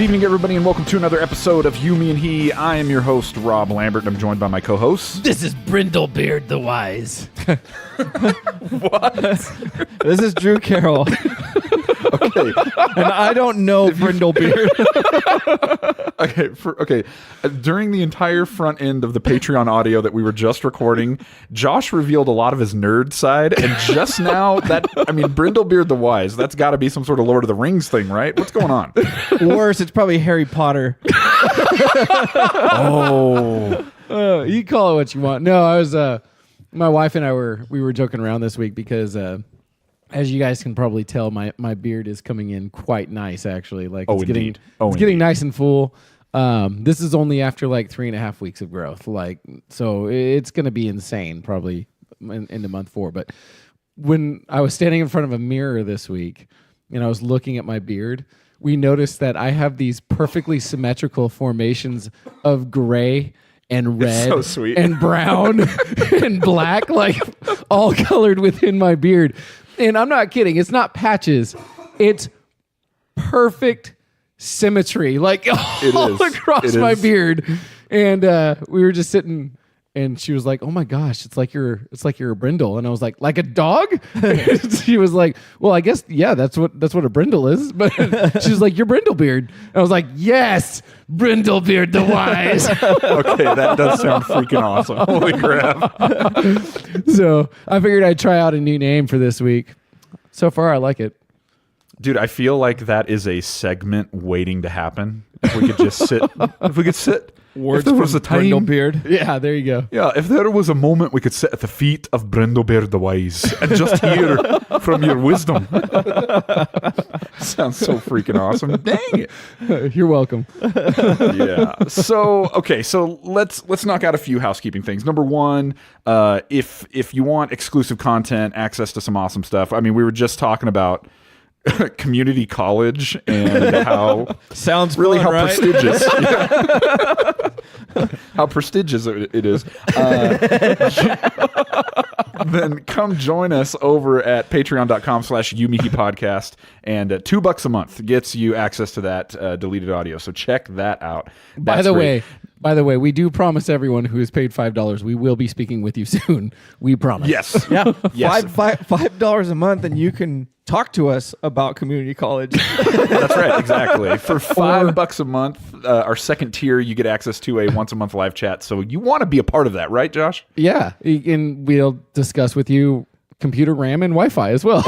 Good evening, everybody, and welcome to another episode of You, Me, and He. I am your host, Rob Lambert, and I'm joined by my co-host. This is Brindelbeard The Wise. What? This is Drew Carroll. Okay. And I don't know Brindelbeard. Okay. During the entire front end of the Patreon audio that we were just recording, Josh revealed a lot of his nerd side, and just now, Brindelbeard the Wise, that's got to be some sort of Lord of the Rings thing, right? What's going on? Worse, it's probably Harry Potter. Oh. You call it what you want. No, I was, my wife and I were joking around this week because, as you guys can probably tell, my beard is coming in quite nice, actually. Like it's getting nice and full. This is only after like 3.5 weeks of growth. So it's going to be insane probably into month 4. But when I was standing in front of a mirror this week and I was looking at my beard, we noticed that I have these perfectly symmetrical formations of gray and red so sweet. And brown and black, like all colored within my beard. And I'm not kidding. It's not patches. It's perfect symmetry, like all across my beard. And we were just sitting, and she was like, "Oh my gosh, it's like you're a brindle." And I was like a dog? She was like, "Well, I guess that's what a brindle is." But she was like, "You're Brindelbeard." And I was like, "Yes, Brindelbeard the Wise." Okay, that does sound freaking awesome. Holy crap. So I figured I'd try out a new name for this week. So far, I like it. Dude, I feel like that is a segment waiting to happen. If we could just sit. Words if there was a time, Brindelbeard. Yeah, there you go. Yeah, if there was a moment we could sit at the feet of Brindelbeard the Wise and just hear from your wisdom. Sounds so freaking awesome. Dang it. You're welcome. Yeah. So let's knock out a few housekeeping things. Number one, if you want exclusive content, access to some awesome stuff. I mean, we were just talking about community college and how sounds really fun, how right? prestigious how prestigious it is. Then come join us over at patreon.com/youmehepodcast, and $2 a month gets you access to that deleted audio. So check that out. By the way, we do promise everyone who has paid $5 we will be speaking with you soon. We promise. Yes. Yeah. Yes. $5 a month, and you can talk to us about community college. That's right, exactly. For $5 a month, our second tier, you get access to a once-a-month live chat. So you want to be a part of that, right, Josh? Yeah, and we'll discuss with you computer RAM and Wi-Fi as well.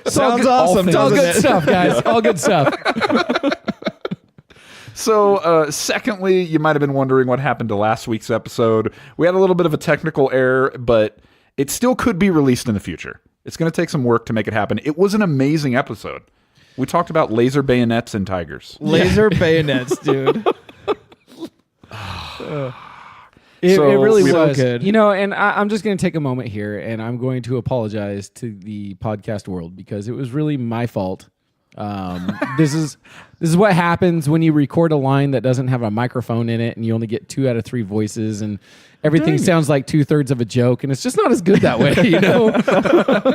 Sounds awesome. It's all good doesn't it? stuff, guys. All good stuff. So, secondly, you might have been wondering what happened to last week's episode. We had a little bit of a technical error, but it still could be released in the future. It's going to take some work to make it happen. It was an amazing episode. We talked about laser bayonets and tigers. Laser bayonets, dude. It really was so good. You know, and I'm just going to take a moment here, and I'm going to apologize to the podcast world because it was really my fault. This is what happens when you record a line that doesn't have a microphone in it, and you only get 2 out of 3 voices, and everything sounds like 2/3 of a joke, and it's just not as good that way, you know.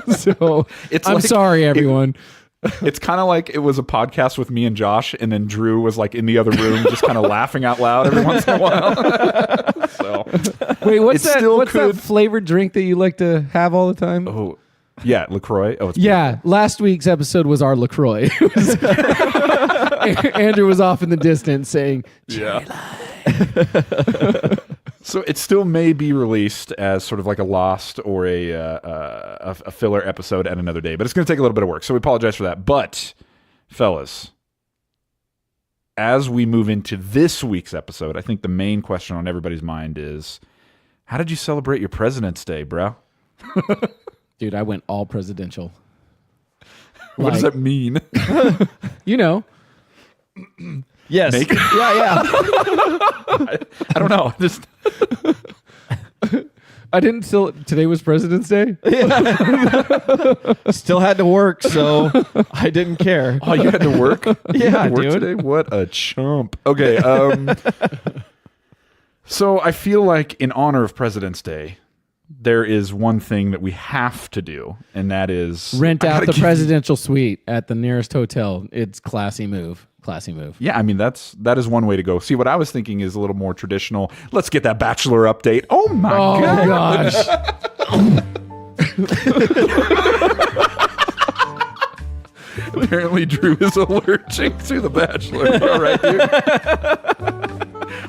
So I'm sorry, everyone. It's kind of like it was a podcast with me and Josh, and then Drew was like in the other room, just kind of laughing out loud every once in a while. So, wait, what's that flavored drink that you like to have all the time? Oh, yeah, LaCroix. Oh, it's yeah. Last week's episode was our LaCroix. Andrew was off in the distance saying, "Yeah." So it still may be released as sort of like a lost or a filler episode at another day, but it's going to take a little bit of work. So we apologize for that. But, fellas, as we move into this week's episode, I think the main question on everybody's mind is, how did you celebrate your President's Day, bro? Dude, I went all presidential. What does that mean? You know. Yes. Naked? Yeah. I don't know. Just I didn't still. Today was President's Day. Still had to work, so I didn't care. Oh, you had to work? Yeah, you had to work dude. today? What a chump. Okay. So I feel like in honor of President's Day, there is one thing that we have to do, and that is rent out the presidential suite at the nearest hotel. It's classy move. Classy move. Yeah, I mean, that is one way to go. See, what I was thinking is a little more traditional. Let's get that Bachelor update. Oh my gosh. Apparently, Drew is allergic to the Bachelor. All right, dude.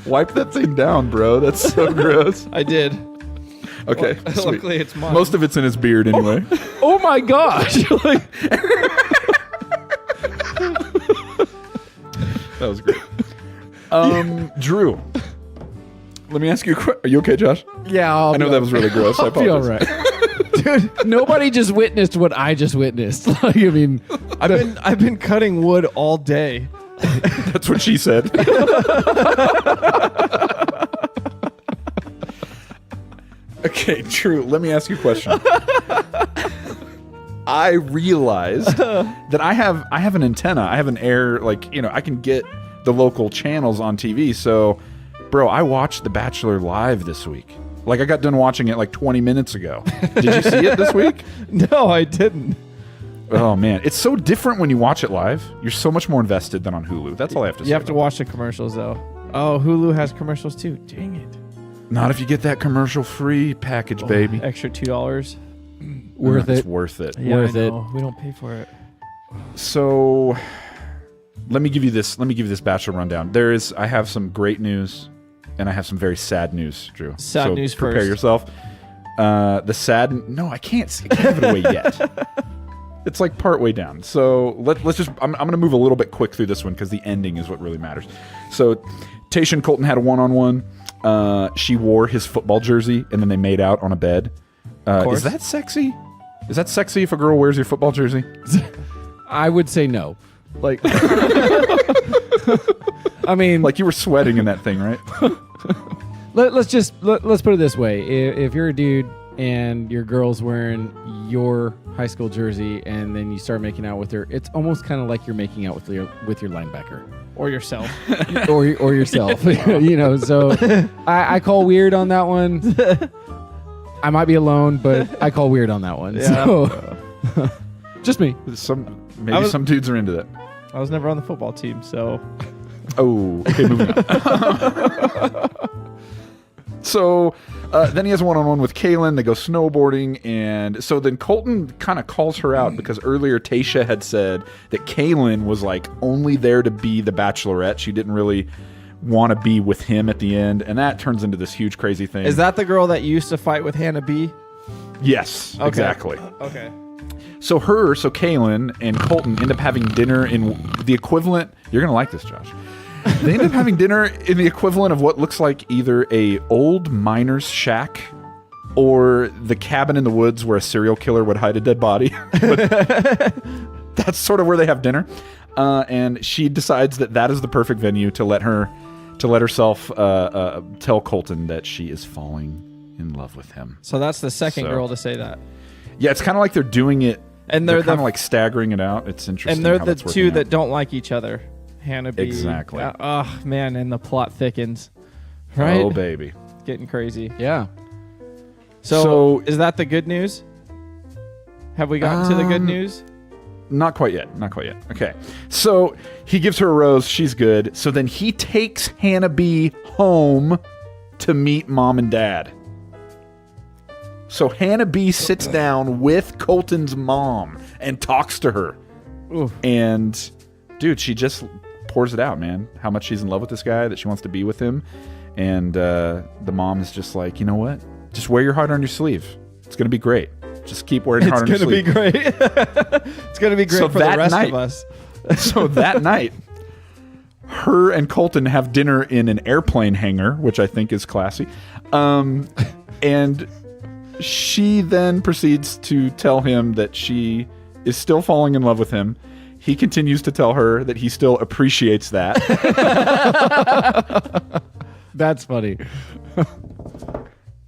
Wipe that thing down, bro. That's so gross. I did. Okay. Well, luckily, it's mine. Most of it's in his beard, anyway. Oh my gosh. That was great. Drew, let me ask you a question. Are you okay, Josh? Yeah, I know that was really gross. I I'll be all apologize. right. Dude, nobody just witnessed what I just witnessed. Like, I mean, I've been cutting wood all day. That's what she said. Okay, Drew, let me ask you a question. I realized that I have an antenna. I have an air, like, I can get the local channels on TV. So, bro, I watched The Bachelor live this week. Like, I got done watching it like 20 minutes ago. Did you see it this week? No, I didn't. Oh, man. It's so different when you watch it live. You're so much more invested than on Hulu. That's all I have to say. You have to watch the commercials, though. Oh, Hulu has commercials, too. Dang it. Not if you get that commercial-free package, baby. Extra $2. worth it. It's worth it. Yeah, Worth I it. know. We don't pay for it. So, let me give you this Bachelor rundown. I have some great news, and I have some very sad news, Drew. Sad so news prepare first. yourself. No, I can't give it away yet. It's like part way down. So let's just. I'm going to move a little bit quick through this one because the ending is what really matters. So, Tayshia and Colton had a one-on-one. She wore his football jersey, and then they made out on a bed. Is that sexy? Is that sexy if a girl wears your football jersey? I would say no. Like, I mean, Like, you were sweating in that thing, right? let's put it this way: if you're a dude and your girl's wearing your high school jersey, and then you start making out with her, it's almost kind of like you're making out with your linebacker. Or yourself. or yourself. So I call weird on that one. I might be alone, but I call weird on that one. Yeah. So just me. Some dudes are into that. I was never on the football team, so... Oh, okay, moving on. So then he has a one-on-one with Kaylin. They go snowboarding, and so then Colton kind of calls her out because earlier Tayshia had said that Kaylin was like only there to be the bachelorette. She didn't really want to be with him at the end, and that turns into this huge crazy thing. Is that the girl that used to fight with Hannah B? Yes, Okay. exactly. Okay. So Kaylin and Colton end up having dinner in the equivalent. You're going to like this, Josh. They end up having dinner in the equivalent of what looks like either a old miner's shack or the cabin in the woods where a serial killer would hide a dead body. But that's sort of where they have dinner. And she decides that is the perfect venue to let herself tell Colton that she is falling in love with him. So that's the second girl to say that. Yeah, it's kind of like they're doing it. And they're they're kind of like staggering it out. It's interesting. And they're how the that's two working that out. don't like each other. Hannah B. Exactly. Oh, man, and the plot thickens. Right? Oh, baby. Getting crazy. Yeah. So is that the good news? Have we gotten to the good news? Not quite yet. Not quite yet. Okay. So he gives her a rose. She's good. So then he takes Hannah B home to meet mom and dad. So Hannah B sits down with Colton's mom and talks to her. Oof. And, dude, she just pours it out, man. How much she's in love with this guy, that she wants to be with him. And the mom is just like, you know what? Just wear your heart on your sleeve. It's going to be great. Just keep wearing your heart on your sleeve. It's going to be great. It's going to be great So for the that rest night- of us. So that night, her and Colton have dinner in an airplane hangar, which I think is classy. And she then proceeds to tell him that she is still falling in love with him. He continues to tell her that he still appreciates that. That's funny.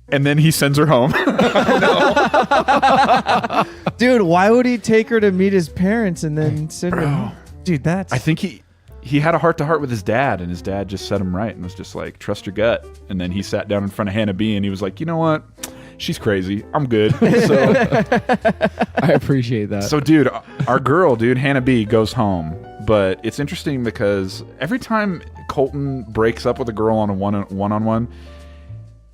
And then he sends her home. Dude, why would he take her to meet his parents and then send her? Dude, that's... I think he had a heart-to-heart with his dad, and his dad just set him right and was just like, trust your gut. And then he sat down in front of Hannah B, and he was like, you know what? she's crazy. I'm good. So I appreciate that. So, dude, our girl, Hannah B, goes home. But it's interesting because every time Colton breaks up with a girl on a one-on-one,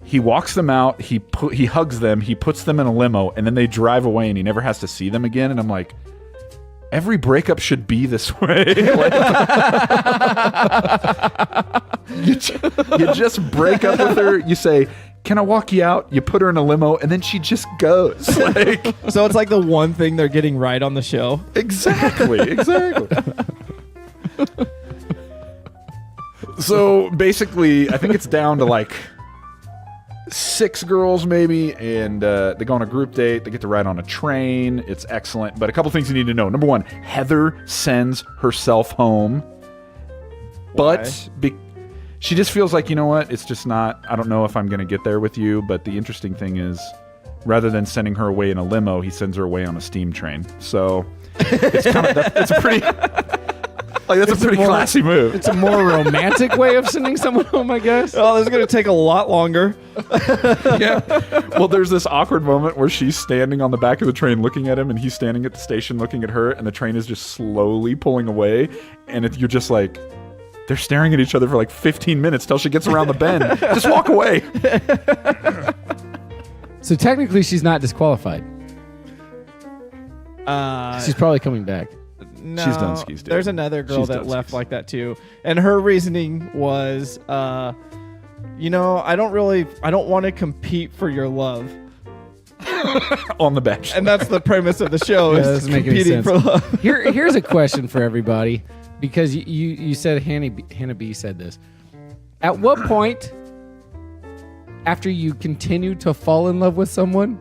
he walks them out, he hugs them, he puts them in a limo, and then they drive away and he never has to see them again. And I'm like, every breakup should be this way. You just break up with her, you say, can I walk you out? You put her in a limo, and then she just goes. So it's like the one thing they're getting right on the show. Exactly. So basically, I think it's down to like 6 girls maybe, and they go on a group date. They get to ride on a train. It's excellent. But a couple things you need to know. Number 1, Heather sends herself home. But she just feels like, you know what? It's just not, I don't know if I'm going to get there with you. But the interesting thing is, rather than sending her away in a limo, he sends her away on a steam train. So it's kind of, that's a pretty... that's a pretty classy move. It's a more romantic way of sending someone home, I guess. Oh, this is going to take a lot longer. Yeah. Well, there's this awkward moment where she's standing on the back of the train looking at him, and he's standing at the station looking at her, and the train is just slowly pulling away, and you're just like, they're staring at each other for like 15 minutes till she gets around the bend. Just walk away. So technically, she's not disqualified. She's probably coming back. No, she's done skis, dude. There's another girl that left like that too, and her reasoning was, I don't want to compete for your love. On The Bachelor. And that's the premise of the show, is competing for love. Here's a question for everybody, because you said Hannah B said this. At what point, after you continue to fall in love with someone,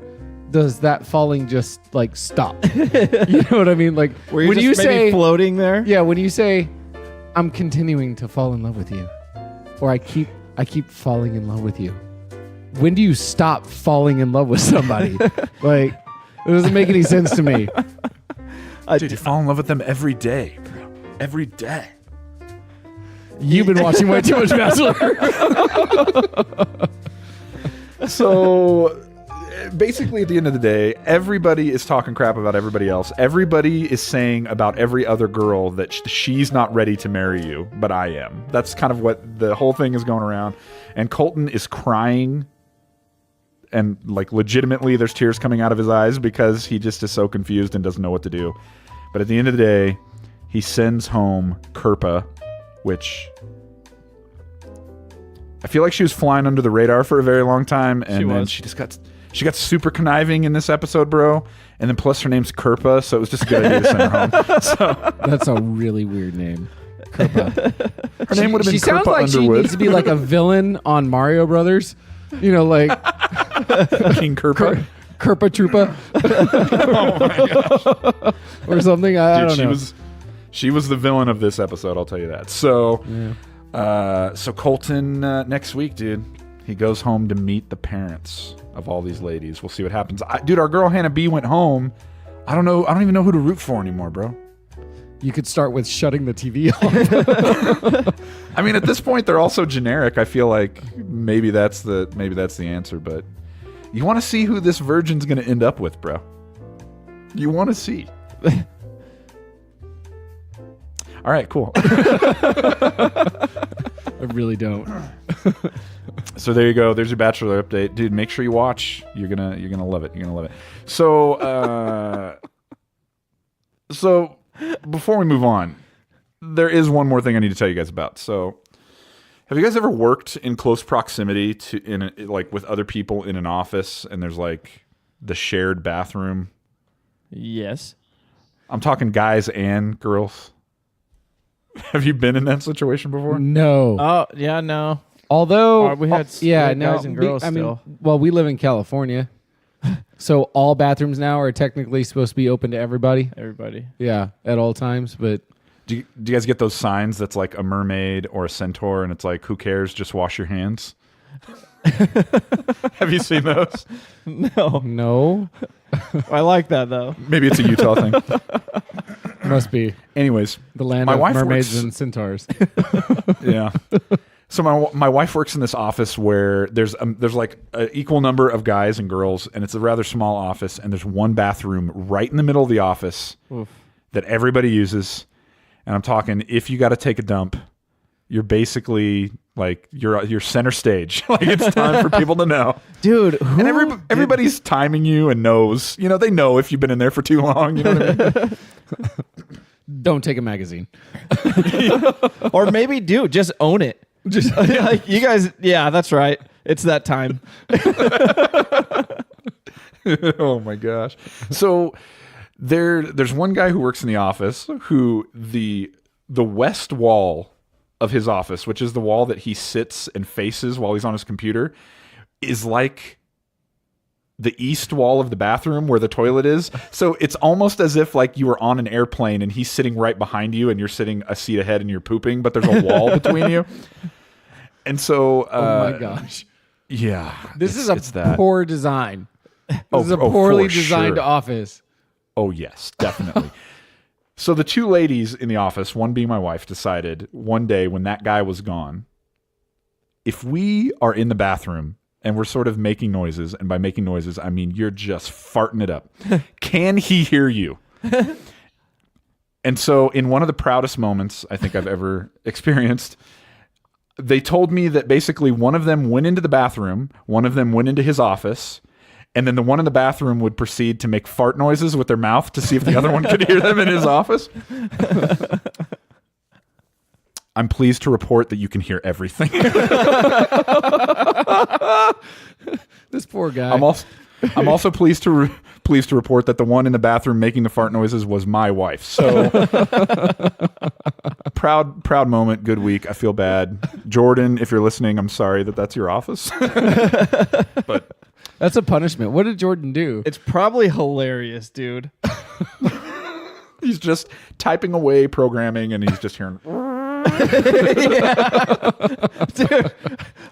does that falling just like stop? You know what I mean? Like when you say floating there? Yeah, when you say, I'm continuing to fall in love with you, or I keep falling in love with you. When do you stop falling in love with somebody? Like, it doesn't make any sense to me. Dude, you fall in love with them every day, bro. Every day. You've been watching way too much Bachelor. So basically, at the end of the day, everybody is talking crap about everybody else. Everybody is saying about every other girl that she's not ready to marry you, but I am. That's kind of what the whole thing is going around. And Colton is crying, and like legitimately there's tears coming out of his eyes because he just is so confused and doesn't know what to do. But at the end of the day, he sends home Kirpa, which I feel like she was flying under the radar for a very long time, and then she got super conniving in this episode, bro. And then plus her name's Kirpa, so it was just a good idea to send her home. So that's a really weird name. Kirpa. Her name would have been Kirpa Underwood. She sounds like she needs to be like a villain on Mario Brothers. You know, like King Kirpa. Kirpa Troopa. Oh my gosh. Or something. I don't know. She was the villain of this episode, I'll tell you that. So so Colton next week, dude, he goes home to meet the parents of all these ladies. We'll see what happens. Dude, our girl Hannah B went home. I don't even know who to root for anymore, bro. You could start with shutting the TV off. I mean, at this point, they're all so generic. I feel like maybe that's the answer. But you want to see who this virgin's going to end up with, bro. You want to see. All right, cool. I really don't. So there you go. There's your Bachelor update, dude. Make sure you watch. You're gonna love it. You're gonna love it. So so before we move on, there is one more thing I need to tell you guys about. So, have you guys ever worked in close proximity to like with other people in an office, and there's like the shared bathroom? Yes. I'm talking guys and girls. Have you been in that situation before? No. Oh, yeah, no. Although we had guys and girls still. Well, we live in California, so all bathrooms now are technically supposed to be open to everybody. Everybody. Yeah, at all times. But do you guys get those signs that's like a mermaid or a centaur, and it's like, who cares? Just wash your hands. Have you seen those? No. I like that though. Maybe it's a Utah thing. Must be. Anyways, the land my of wife mermaids and centaurs. Yeah. So my wife works in this office where there's like an equal number of guys and girls, and it's a rather small office, and there's one bathroom right in the middle of the office that everybody uses. And I'm talking, if you got to take a dump, you're basically like you're center stage. Like it's time for people to know, dude. And everybody's timing you and knows. You know, they know if you've been in there for too long. You know what I mean? Don't take a magazine, or maybe just own it. Just like you guys, yeah, that's right. It's that time. Oh my gosh! So there's one guy who works in the office who the west wall of his office, which is the wall that he sits and faces while he's on his computer, is like the east wall of the bathroom where the toilet is. So it's almost as if like you were on an airplane and he's sitting right behind you and you're sitting a seat ahead and you're pooping, but there's a wall between you. And so, oh my gosh. Yeah. This is a poor design. This is a poorly designed office. Oh yes, definitely. So the two ladies in the office, one being my wife, decided one day when that guy was gone, if we are in the bathroom and we're sort of making noises, and by making noises, I mean you're just farting it up. Can he hear you? And so in one of the proudest moments I think I've ever experienced, they told me that basically one of them went into the bathroom, one of them went into his office, and then the one in the bathroom would proceed to make fart noises with their mouth to see if the other one could hear them in his office. I'm pleased to report that you can hear everything. This poor guy. I'm also pleased to report that the one in the bathroom making the fart noises was my wife. So proud moment. Good week. I feel bad, Jordan. If you're listening, I'm sorry that that's your office. But that's a punishment. What did Jordan do? It's probably hilarious, dude. He's just typing away programming, and he's just hearing. Dude,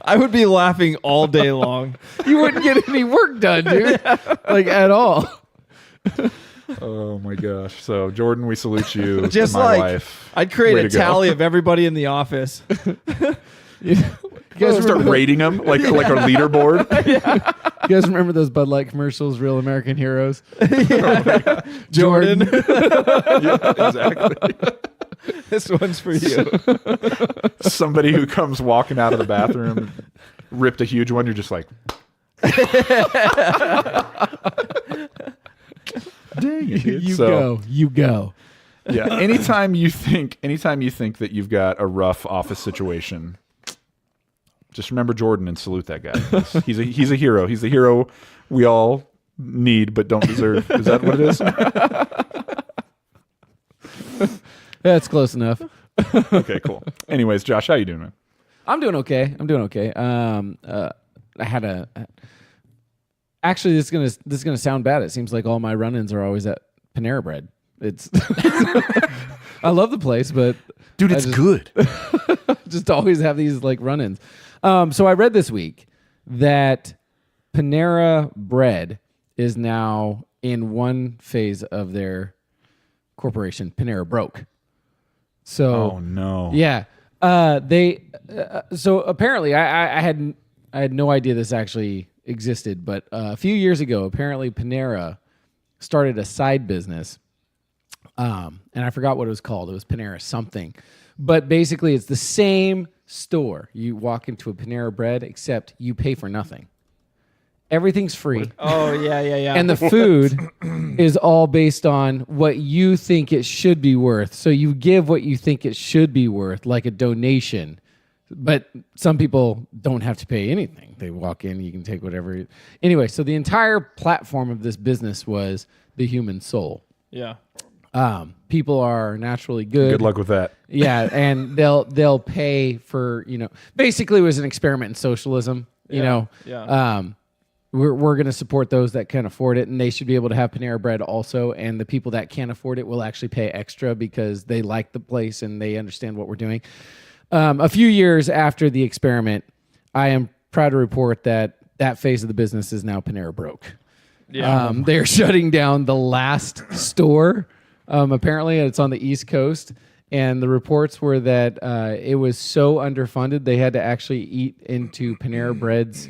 I would be laughing all day long. You wouldn't get any work done, dude. Like at all. Oh my gosh. So Jordan, we salute you. Just my like wife. I'd create a tally of everybody in the office. You guys start rating them like a leaderboard. Yeah. You guys remember those Bud Light commercials, Real American Heroes? Yeah. Jordan. Yeah, exactly. This one's for you. Somebody who comes walking out of the bathroom, ripped a huge one. You're just like, dang it. You go. Yeah. Anytime you think that you've got a rough office situation, just remember Jordan and salute that guy. He's a hero. He's the hero we all need but don't deserve. Is that what it is? That's close enough. Okay, cool. Anyways, Josh, how you doing, man? I'm doing okay. I had actually this is gonna sound bad. It seems like all my run-ins are always at Panera Bread. It's I love the place, but dude, it's good. Just always have these like run-ins. So I read this week that Panera Bread is now in one phase of their corporation. Panera broke. So oh no, yeah. So apparently I had no idea this actually existed, but a few years ago, apparently Panera started a side business, and I forgot what it was called. It was Panera something, but basically it's the same store. You walk into a Panera Bread, except you pay for nothing. Everything's free. Oh, yeah. And the food is all based on what you think it should be worth. So you give what you think it should be worth, like a donation. But some people don't have to pay anything. They walk in, you can take whatever. Anyway, so the entire platform of this business was the human soul. Yeah. People are naturally good. Good luck with that. Yeah, and they'll pay for, basically it was an experiment in socialism, Yeah. We're going to support those that can afford it, and they should be able to have Panera Bread also, and the people that can't afford it will actually pay extra because they like the place and they understand what we're doing. A few years after the experiment, I am proud to report that phase of the business is now Panera broke. Yeah. They're shutting down the last store. Apparently, it's on the East Coast, And the reports were that it was so underfunded they had to actually eat into Panera Bread's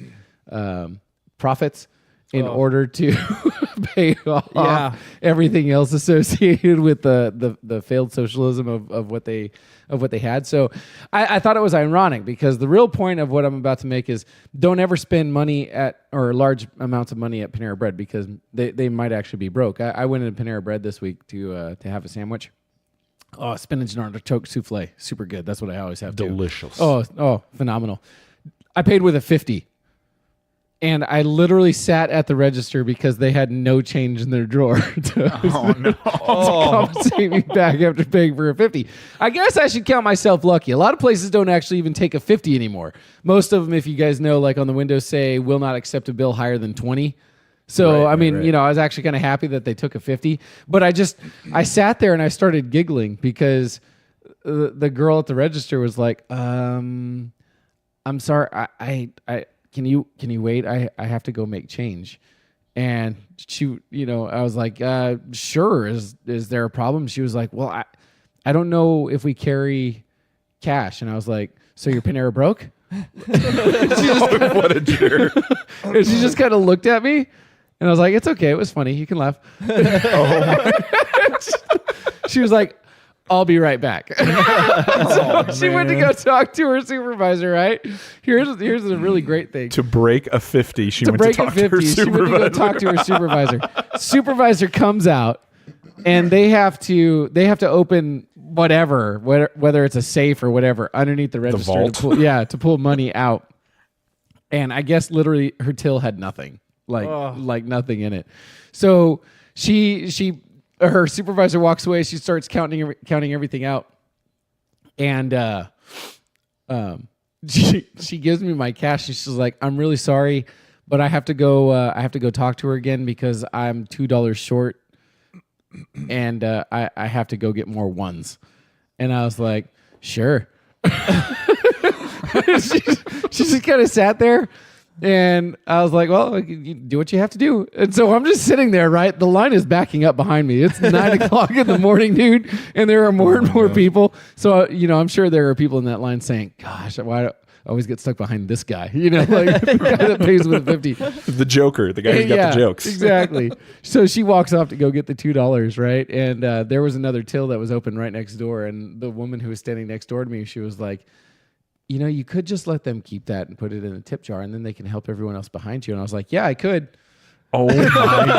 profits in order to pay off everything else associated with the failed socialism of what they had. So I thought it was ironic because the real point of what I'm about to make is don't ever spend money or large amounts of money at Panera Bread because they might actually be broke. I went into Panera Bread this week to have a sandwich. Oh, spinach and artichoke souffle, super good. That's what I always have. Delicious. Oh, phenomenal. I paid with a 50. And I literally sat at the register because they had no change in their drawer to compensate me back after paying for a 50. I guess I should count myself lucky. A lot of places don't actually even take a 50 anymore. Most of them, if you guys know, like on the windows say, will not accept a bill higher than 20. So, I was actually kind of happy that they took a 50. But I sat there and I started giggling because the girl at the register was like, I'm sorry, Can you wait? I have to go make change. And she, I was like, sure. Is there a problem? She was like, well, I don't know if we carry cash. And I was like, so your Panera broke? What a jerk. And she just kind of looked at me and I was like, it's okay. It was funny. You can laugh. She was like, I'll be right back. She went to go talk to her supervisor, right? Here's a really great thing. To break a 50, she went to talk to her supervisor. She went to go talk to her supervisor. Supervisor comes out, and they have to open whatever, whether it's a safe or whatever, underneath the register. The vault. To pull money out. And I guess literally her till had nothing, like nothing in it. So her supervisor walks away. She starts counting everything out, and she gives me my cash. She's like, "I'm really sorry, but I have to go. I have to go talk to her again because I'm $2 short, and I have to go get more ones." And I was like, "Sure." She just kind of sat there. And I was like, well, you do what you have to do. And so I'm just sitting there, right? The line is backing up behind me. It's 9 o'clock in the morning, dude. And there are more and more people. So, I'm sure there are people in that line saying, gosh, why do I always get stuck behind this guy? Like the guy that pays with a 50. The Joker, the guy who's got the jokes. Exactly. So she walks off to go get the $2, right? And there was another till that was open right next door. And the woman who was standing next door to me, she was like, you could just let them keep that and put it in a tip jar, and then they can help everyone else behind you. And I was like, yeah, I could. Oh, my God.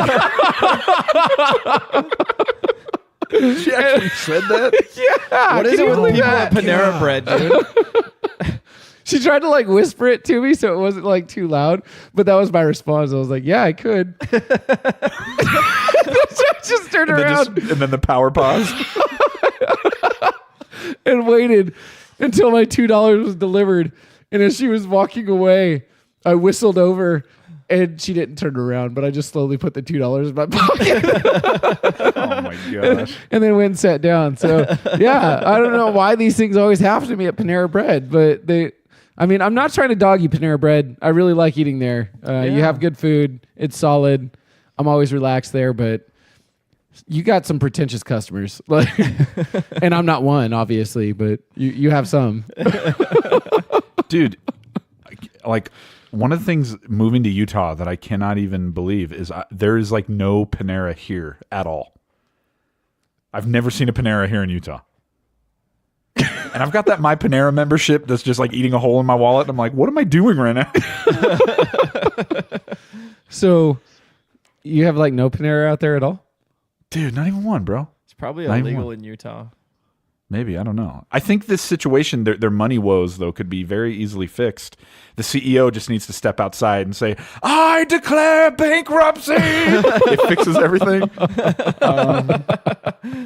She actually said that? Yeah. What is it with people at Panera Bread, dude? She tried to whisper it to me so it wasn't too loud, but that was my response. I was like, yeah, I could. Just turned around. And then the power pause. And waited until my $2 was delivered. And as she was walking away, I whistled over and she didn't turn around, but I just slowly put the $2 in my pocket. Oh my gosh. And then went and sat down. So yeah, I don't know why these things always happen to me at Panera Bread, but I'm not trying to dog you, Panera Bread. I really like eating there. You have good food. It's solid. I'm always relaxed there, but you got some pretentious customers, and I'm not one, obviously, but you have some. Dude, one of the things moving to Utah that I cannot even believe is there is no Panera here at all. I've never seen a Panera here in Utah. And I've got that My Panera membership that's just eating a hole in my wallet. I'm like, what am I doing right now? So you have no Panera out there at all? Dude, not even one, bro. It's probably illegal in Utah. Maybe, I don't know. I think this situation, their money woes, though, could be very easily fixed. The CEO just needs to step outside and say, I declare bankruptcy! It fixes everything.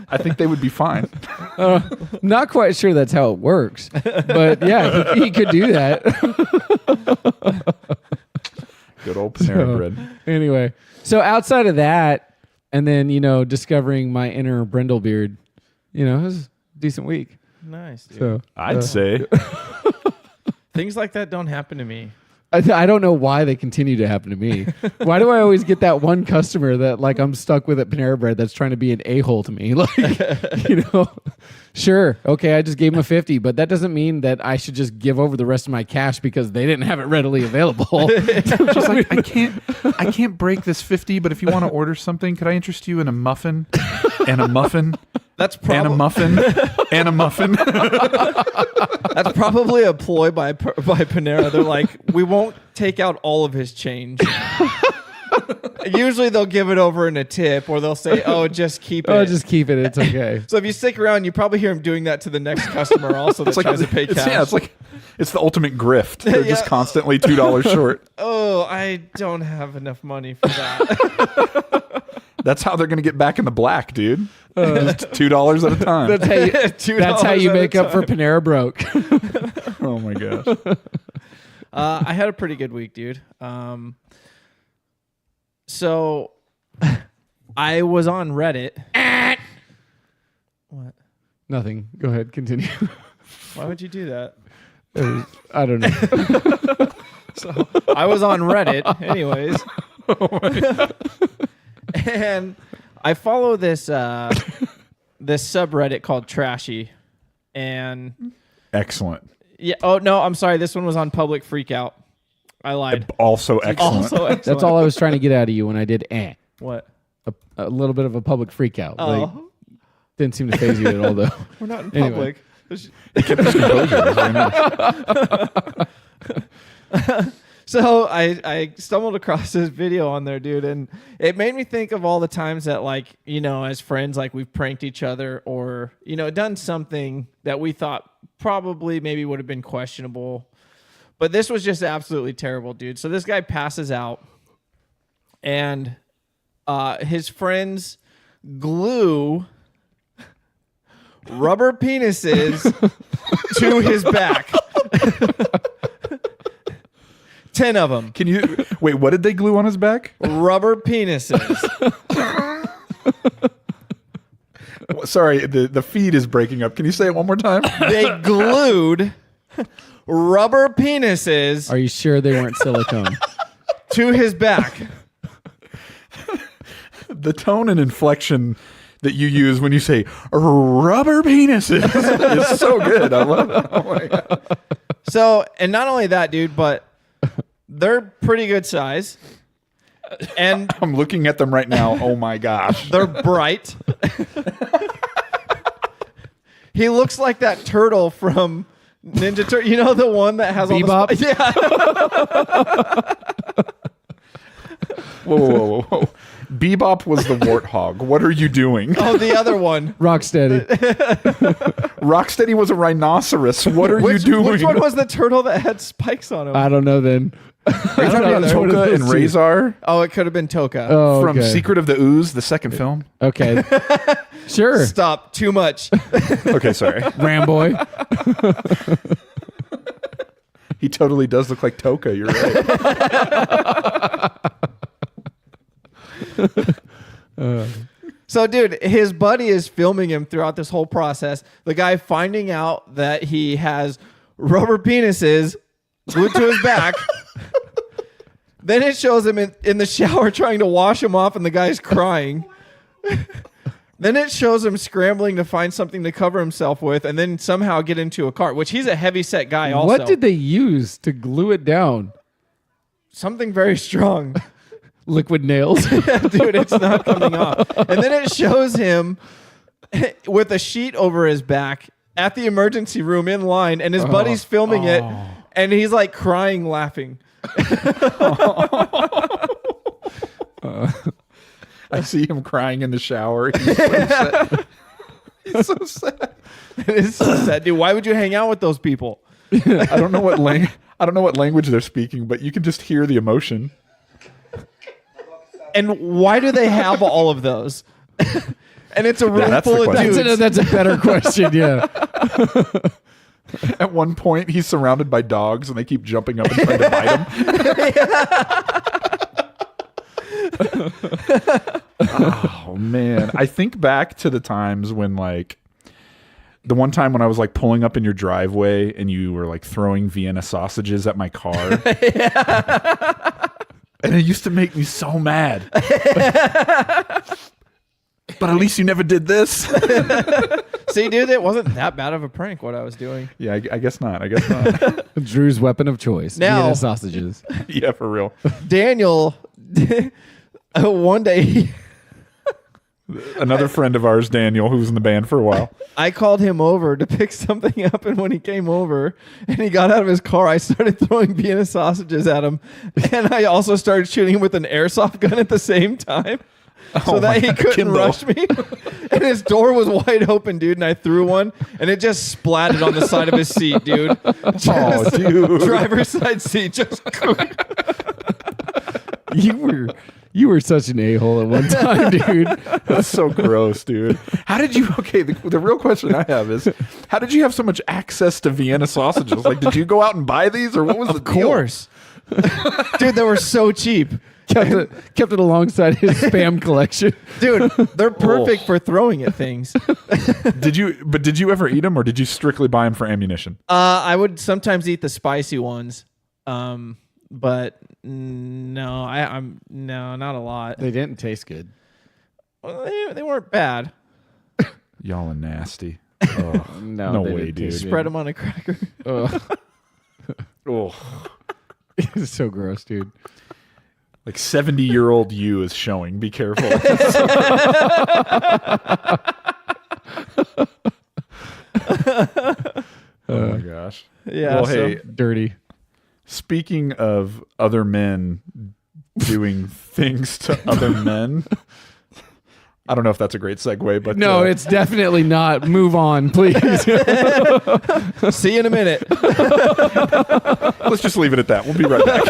I think they would be fine. Not quite sure that's how it works. But yeah, he could do that. Good old Panera Bread. Anyway, so outside of that, and then, discovering my inner Brindelbeard, it was a decent week. Nice, dude. So I'd say. Things like that don't happen to me. I don't know why they continue to happen to me. Why do I always get that one customer that I'm stuck with at Panera Bread that's trying to be an a-hole to me? Sure. Okay, I just gave him a 50, but that doesn't mean that I should just give over the rest of my cash because they didn't have it readily available. She's like, I can't break this 50, but if you want to order something, could I interest you in a muffin and a muffin? That's and a muffin and a muffin. That's probably a ploy by Panera. They're like, we won't take out all of his change. Usually they'll give it over in a tip, or they'll say, "Oh, just keep it." Oh, just keep it. It's okay. So if you stick around, you probably hear him doing that to the next customer also that tries to pay cash. It's the ultimate grift. They're just constantly $2 short. Oh, I don't have enough money for that. That's how they're going to get back in the black, dude. Just $2 at a time. That's how you make up for Panera broke. Oh my gosh. I had a pretty good week, dude. So I was on Reddit. What? Nothing. Go ahead. Continue. Why would you do that? I don't know. So I was on Reddit anyways. And I follow this subreddit called Trashy. And excellent. Yeah. Oh no, I'm sorry. This one was on Public Freakout. I lied. Also excellent. That's all I was trying to get out of you when I did What? a little bit of a public freakout. Oh. Like, didn't seem to phase you at all, though. We're not in Anyway. public. He kept his composure. It was very nice. So I stumbled across this video on there, dude, and it made me think of all the times that, like, you know, as friends, like, we've pranked each other or, you know, done something that we thought probably maybe would have been questionable. But this was just absolutely terrible, dude. So this guy passes out, and his friends glue rubber penises to his back. 10 of them. Can you wait? What did they glue on his back? Rubber penises. Sorry, the feed is breaking up. Can you say it one more time? They glued rubber penises. Are you sure they weren't silicone? To his back. The tone and inflection that you use when you say rubber penises is so good. I love it. Oh my God. So, and not only that, dude, but they're pretty good size. And I'm looking at them right now. Oh my gosh. They're bright. He looks like that turtle from Ninja Turtle. You know, the one that has Bebop? all the... Yeah. Whoa. Bebop was the warthog. What are you doing? Oh, the other one. Rocksteady. Rocksteady was a rhinoceros. What are you doing? Which one was the turtle that had spikes on him? I don't know then. Are you talking about Toka and Razor? Oh, it could have been Toka. Oh, From okay. Secret of the Ooze, the second film. Okay. Sure. Stop. Too much. Okay, sorry. Ramboy. He totally does look like Toka. You're right. So, dude, his buddy is filming him throughout this whole process. The guy finding out that he has rubber penises glued to his back. Then it shows him in the shower trying to wash him off, and the guy's crying. Then it shows him scrambling to find something to cover himself with, and then somehow get into a cart, which he's a heavy-set guy also. What did they use to glue it down? Something very strong. Liquid nails. Dude, it's not coming off. And then it shows him with a sheet over his back at the emergency room in line, and his buddy's filming it, and he's like crying, laughing. I see him crying in the shower. He's so sad. He's so sad. It's so sad, dude. Why would you hang out with those people? I don't know what language they're speaking, but you can just hear the emotion. And why do they have all of those? And it's a room that's full the of question. dudes. That's a better question, yeah. At one point, he's surrounded by dogs, and they keep jumping up and trying to bite him. Oh, man. I think back to the times when, like, the one time when I was, like, pulling up in your driveway, and you were, like, throwing Vienna sausages at my car. And it used to make me so mad. But at least you never did this. See, dude, it wasn't that bad of a prank what I was doing. Yeah, I guess not. Drew's weapon of choice. Now- Vienna sausages. Yeah, for real. Daniel, one day, Another friend of ours, Daniel, who was in the band for a while. I called him over to pick something up, and when he came over and he got out of his car, I started throwing Vienna sausages at him, and I also started shooting him with an airsoft gun at the same time. So that he couldn't rush me. And his door was wide open, dude. And I threw one, and it just splatted on the side of his seat, dude. Oh, dude. Driver's side seat just. You were such an a-hole at one time, dude. That's so gross, dude. How did you? Okay, the real question I have is, how did you have so much access to Vienna sausages? Like, did you go out and buy these, or what was the deal? Of course. Dude, they were so cheap. Kept it alongside his spam collection. Dude, they're perfect for throwing at things. Did you ever eat them, or did you strictly buy them for ammunition? I would sometimes eat the spicy ones. But no, I'm not a lot. They didn't taste good. Well, they weren't bad. Y'all are nasty. Oh, no way, dude. Spread them on a cracker. Oh, It's so gross, dude. like 70-year-old you is showing. Be careful. Oh my gosh. Yeah. Well, so- hey, Dirty. speaking of other men doing things to other men, I don't know if that's a great segue, but No, it's definitely not. Move on, please. See you in a minute. let's just leave it at that. We'll be right back.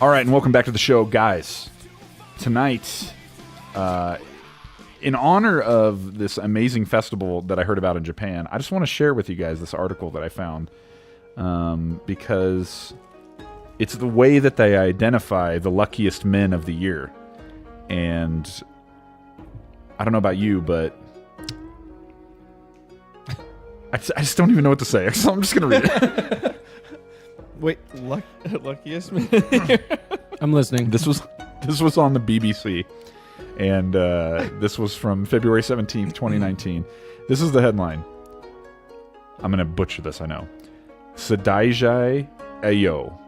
All right, and welcome back to the show, guys. Tonight, in honor of this amazing festival that I heard about in Japan, I just want to share with you guys this article that I found, because it's the way that they identify the luckiest men of the year. And I don't know about you, but I just don't even know what to say. So I'm just going to read it. Wait, luckiest man. I'm listening. This was on the BBC, and this was from February 17th, 2019. This is the headline. I'm going to butcher this, I know. Saidaiji-eyo.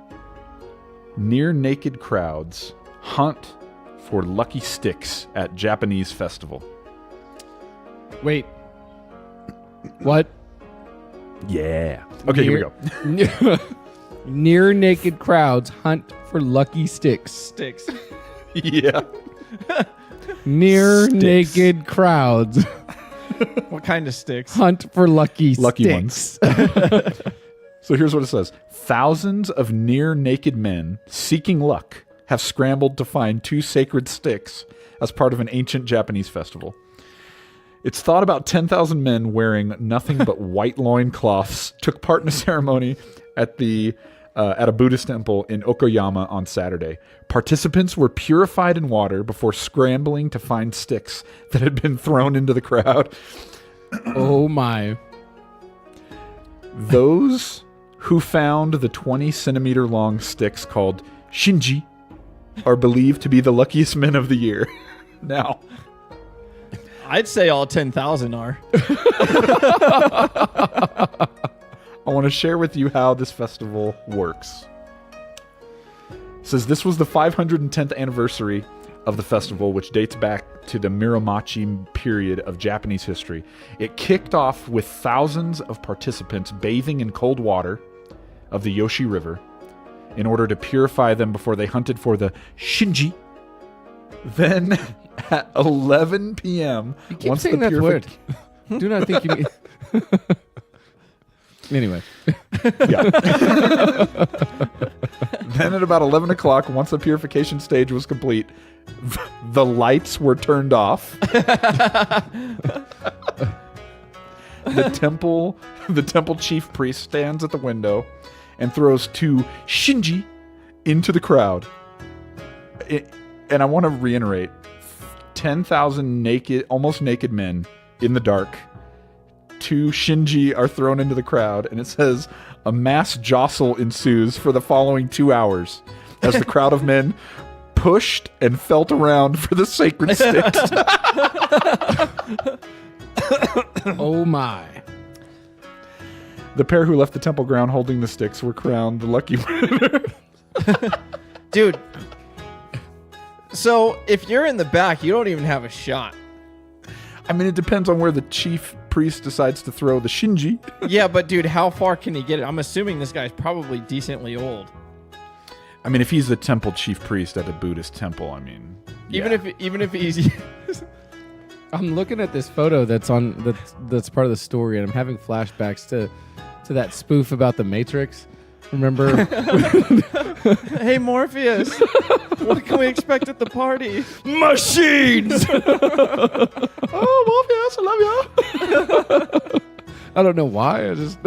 Near naked crowds hunt for lucky sticks at Japanese festival. Wait. What? Yeah. Okay, here we go. Near naked crowds hunt for lucky sticks. Sticks. Yeah. Near Sticks. naked crowds What kind of sticks? hunt for lucky ones. sticks. So here's what it says. Thousands of near-naked men seeking luck have scrambled to find 2 sacred sticks as part of an ancient Japanese festival. It's thought about 10,000 men wearing nothing but white loincloths took part in a ceremony at a Buddhist temple in Okoyama on Saturday. Participants were purified in water before scrambling to find sticks that had been thrown into the crowd. Oh my. Those who found the 20-centimeter long sticks called SHINGI are believed to be the luckiest men of the year. Now, I'd say all 10,000 are. I want to share with you how this festival works. It says this was the 510th anniversary of the festival, which dates back to the Muromachi period of Japanese history. It kicked off with thousands of participants bathing in cold water of the Yoshi River in order to purify them before they hunted for the SHINGI. Then at 11 p.m. You keep saying that word. Do not think you mean... Anyway. Yeah. Then at about 11 o'clock, once the purification stage was complete, the lights were turned off. The temple chief priest stands at the window and throws 2 SHINGI into the crowd. And I want to reiterate, 10,000 naked, almost naked men in the dark. 2 SHINGI are thrown into the crowd, and it says a mass jostle ensues for the following 2 hours as the crowd of men pushed and felt around for the sacred sticks. Oh my. The pair who left the temple ground holding the sticks were crowned the lucky winner. Dude. So if you're in the back, you don't even have a shot. I mean, it depends on where the chief priest decides to throw the SHINGI. Yeah, but dude, how far can he get it? I'm assuming this guy's probably decently old. I mean, if he's the temple chief priest at a Buddhist temple, I mean, even if he's I'm looking at this photo that's part of the story, and I'm having flashbacks to that spoof about the Matrix. Remember? Hey Morpheus, what can we expect at the party? Machines. Oh, Morpheus, I love you. I don't know why. I just.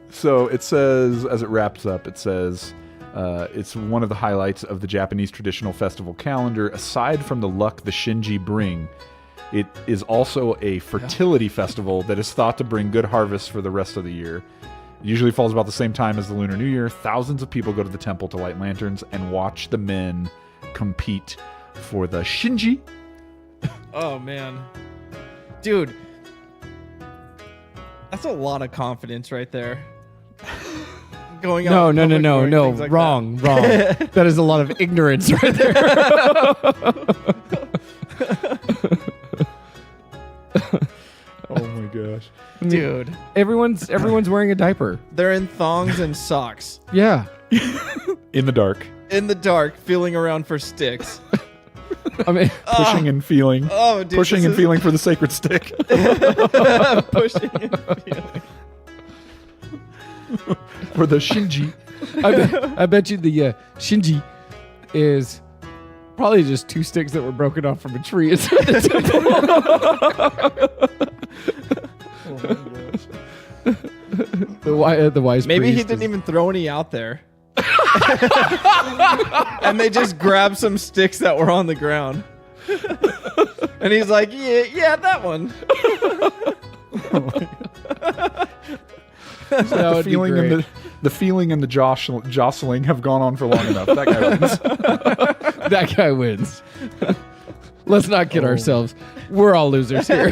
So it says, as it wraps up, it says, it's one of the highlights of the Japanese traditional festival calendar. Aside from the luck the SHINGI bring, it is also a fertility festival that is thought to bring good harvests for the rest of the year. It usually falls about the same time as the Lunar New Year. Thousands of people go to the temple to light lanterns and watch the men compete for the SHINGI. Oh, man. Dude. That's a lot of confidence right there. Going out. No. Like wrong. That is a lot of ignorance right there. Oh my gosh. Dude. Everyone's wearing a diaper. They're in thongs and socks. Yeah. In the dark. In the dark, feeling around for sticks. I mean, Pushing and feeling. Oh, dude. Pushing and feeling for the sacred stick. Pushing and feeling. For the SHINGI. I bet you the SHINGI is probably just two sticks that were broken off from a tree inside the temple. The wise Maybe he priest didn't even throw any out there. And they just grabbed some sticks that were on the ground. And he's like, yeah, that one. The feeling and the jostling have gone on for long enough. That guy wins. That guy wins. Let's not kid ourselves. We're all losers here.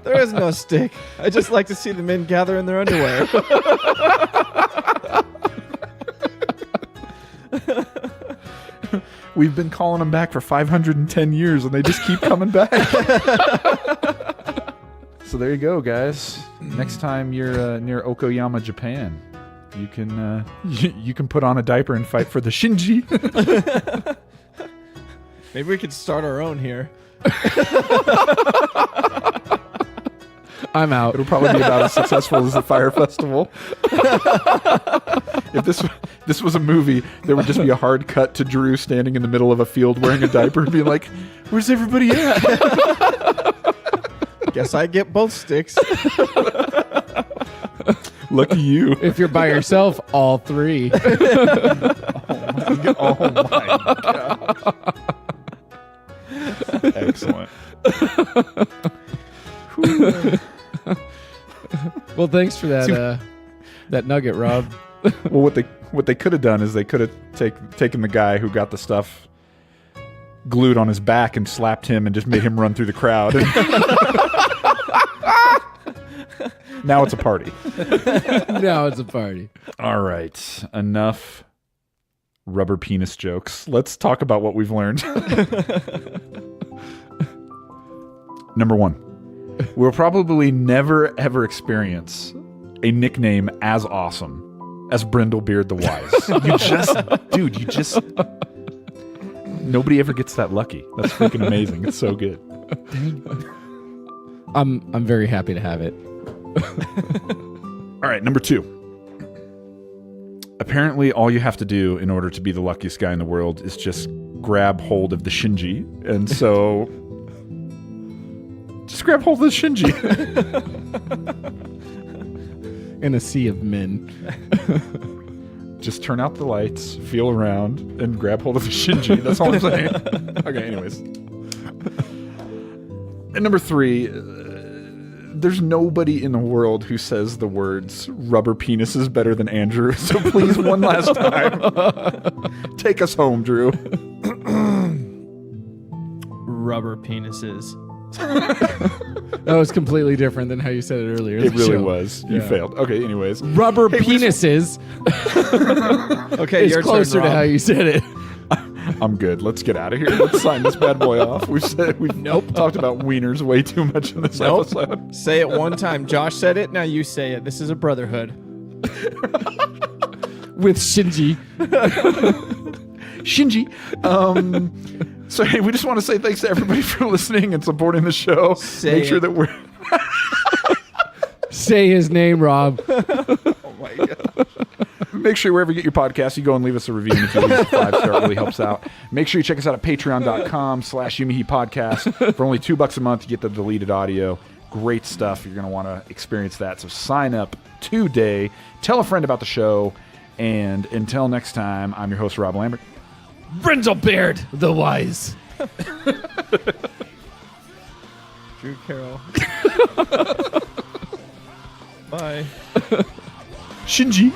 There is no stick. I just like to see the men gather in their underwear. We've been calling them back for 510 years, and they just keep coming back. So there you go, guys. Next time you're near Okoyama, Japan, you can you can put on a diaper and fight for the SHINGI. Maybe we could start our own here. I'm out. It'll probably be about as successful as the Fire Festival. If this was a movie, there would just be a hard cut to Drew standing in the middle of a field wearing a diaper and being like, "Where's everybody at?" Guess I get both sticks. Lucky you. If you're by yourself, all three. Oh my god. Excellent. Well, thanks for that nugget, Rob. Well, what they could have done is they could have taken the guy who got the stuff glued on his back and slapped him and just made him run through the crowd. Now it's a party. Now it's a party. All right. Enough rubber penis jokes. Let's talk about what we've learned. Number 1. We'll probably never, ever experience a nickname as awesome as Brindelbeard the Wise. You just... Nobody ever gets that lucky. That's freaking amazing. It's so good. I'm very happy to have it. All right, number 2. Apparently, all you have to do in order to be the luckiest guy in the world is just grab hold of the SHINGI. And so... just grab hold of the SHINGI. In a sea of men. Just turn out the lights, feel around, and grab hold of the SHINGI. That's all I'm saying. Okay, anyways. And number 3, there's nobody in the world who says the words rubber penises better than Andrew. So please, one last time, take us home, Drew. Rubber penises. That was completely different than how you said it earlier. It really was. You failed. Okay, anyways. Rubber penises. Okay, it's closer to how you said it. I'm good. Let's get out of here. Let's sign this bad boy off. We've talked about wieners way too much in this episode. Say it one time. Josh said it. Now you say it. This is a brotherhood. With Shinji. Shinji. So hey, we just want to say thanks to everybody for listening and supporting the show. Make sure that we're say his name, Rob. Oh my god. Make sure wherever you get your podcast, you go and leave us a review. And if you leave us a 5-star, it really helps out. Make sure you check us out at patreon.com/youmehepodcast. For only $2 a month, you get the deleted audio. Great stuff. You're going to want to experience that. So sign up today. Tell a friend about the show. And until next time, I'm your host, Rob Lambert. Brindelbeard The Wise. Drew Carroll. Bye. Shinji.